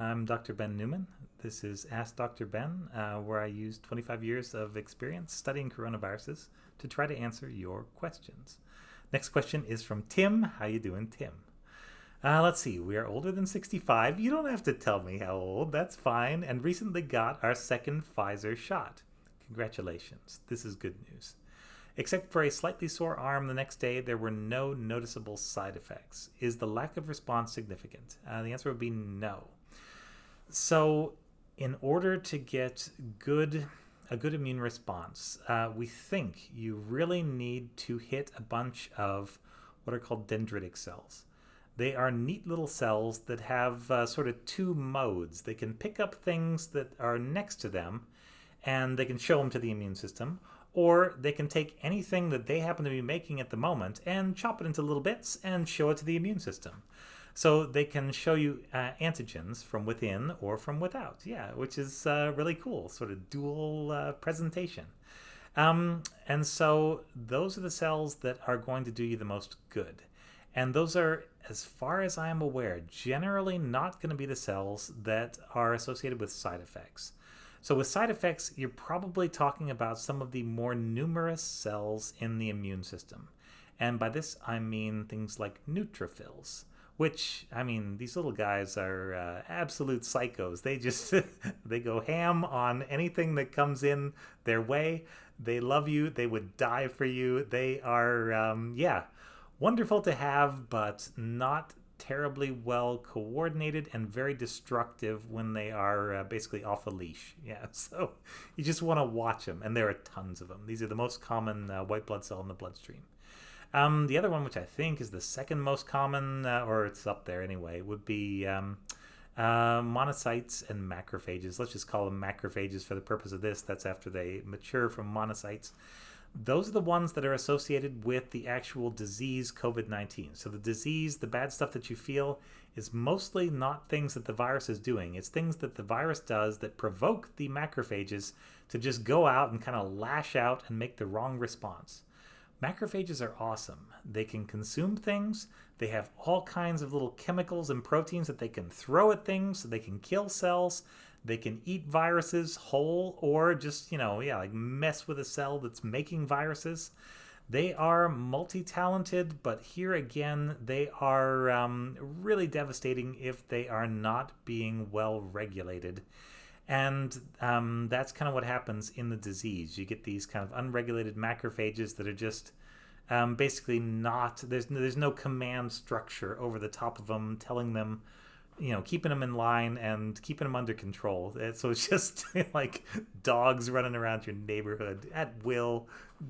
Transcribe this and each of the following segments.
I'm Dr. Ben Newman. This is Ask Dr. Ben, where I use 25 years of experience studying coronaviruses to try to answer your questions. Next question is from Tim. How you doing, Tim? Let's see. We are older than 65. You don't have to tell me how old. That's fine. And recently got our second Pfizer shot. Congratulations. This is good news. Except for a slightly sore arm the next day, there were no noticeable side effects. Is the lack of response significant? The answer would be no. So, in order to get a good immune response, we think you really need to hit a bunch of what are called dendritic cells. They are neat little cells that have sort of two modes. They can pick up things that are next to them and they can show them to the immune system, or they can take anything that they happen to be making at the moment and chop it into little bits and show it to the immune system. So they can show you antigens from within or from without, yeah, which is really cool, sort of dual presentation. And so those are the cells that are going to do you the most good. And those are, as far as I am aware, generally not going to be the cells that are associated with side effects. So with side effects, you're probably talking about some of the more numerous cells in the immune system. And by this, I mean things like neutrophils, which, I mean, these little guys are absolute psychos. They just, they go ham on anything that comes in their way. They love you. They would die for you. They are, yeah, wonderful to have, but not terribly well coordinated and very destructive when they are basically off a leash. Yeah, so you just want to watch them, and there are tons of them. These are the most common white blood cell in the bloodstream. The other one, which I think is the second most common, or it's up there anyway, would be monocytes and macrophages. Let's just call them macrophages for the purpose of this. That's after they mature from monocytes. Those are the ones that are associated with the actual disease COVID-19. So the disease, the bad stuff that you feel, is mostly not things that the virus is doing. It's things that the virus does that provoke the macrophages to just go out and kind of lash out and make the wrong response. Macrophages are awesome. They can consume things. They have all kinds of little chemicals and proteins that they can throw at things so they can kill cells. They can eat viruses whole or just, like mess with a cell that's making viruses. They are multi-talented, but here again, they are really devastating if they are not being well regulated. And that's kind of what happens in the disease. You get these kind of unregulated macrophages that are just basically not, there's no command structure over the top of them telling them, keeping them in line and keeping them under control. So it's just like dogs running around your neighborhood at will,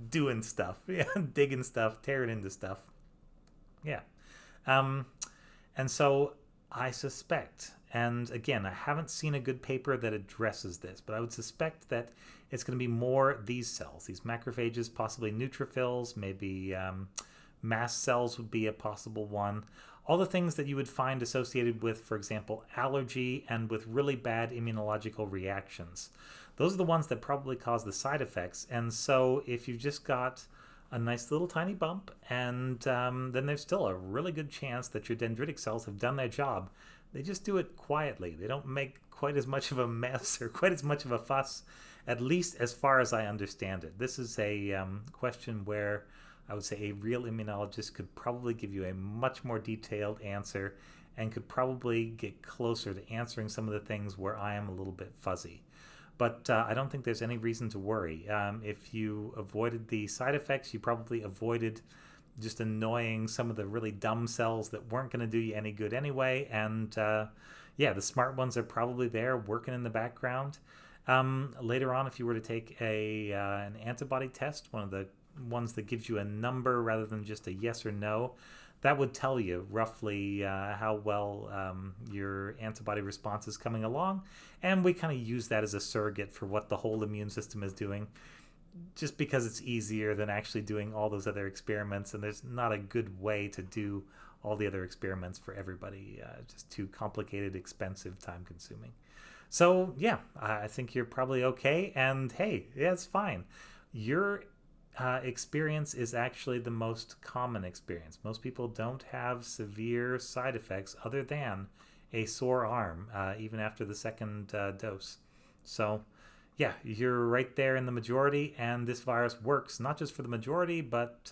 doing stuff, yeah, digging stuff, tearing into stuff. Yeah. And so I suspect, and again, I haven't seen a good paper that addresses this, but I would suspect that it's going to be more these cells, these macrophages, possibly neutrophils, maybe mast cells would be a possible one. All the things that you would find associated with, for example, allergy and with really bad immunological reactions. Those are the ones that probably cause the side effects. And so if you've just got a nice little tiny bump, and then there's still a really good chance that your dendritic cells have done their job. They just do it quietly. They don't make quite as much of a mess or quite as much of a fuss, at least as far as I understand it. This is a question where I would say a real immunologist could probably give you a much more detailed answer and could probably get closer to answering some of the things where I am a little bit fuzzy. But I don't think there's any reason to worry. If you avoided the side effects, you probably avoided just annoying some of the really dumb cells that weren't going to do you any good anyway. And yeah, the smart ones are probably there working in the background. Later on, if you were to take an antibody test, one of the ones that gives you a number rather than just a yes or no, that would tell you roughly how well your antibody response is coming along. And we kind of use that as a surrogate for what the whole immune system is doing, just because it's easier than actually doing all those other experiments. And there's not a good way to do all the other experiments for everybody. Just too complicated, expensive, time consuming. So yeah, I think you're probably okay. And hey, yeah, it's fine. Your experience is actually the most common experience. Most people don't have severe side effects other than a sore arm even after the second dose. So, yeah, you're right there in the majority, and this virus works not just for the majority, but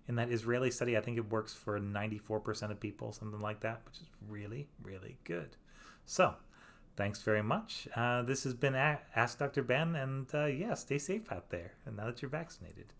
in that Israeli study, I think it works for 94% of people, something like that, which is really, really good. So, thanks very much. This has been Ask Dr. Ben, and yeah, stay safe out there, and now that you're vaccinated.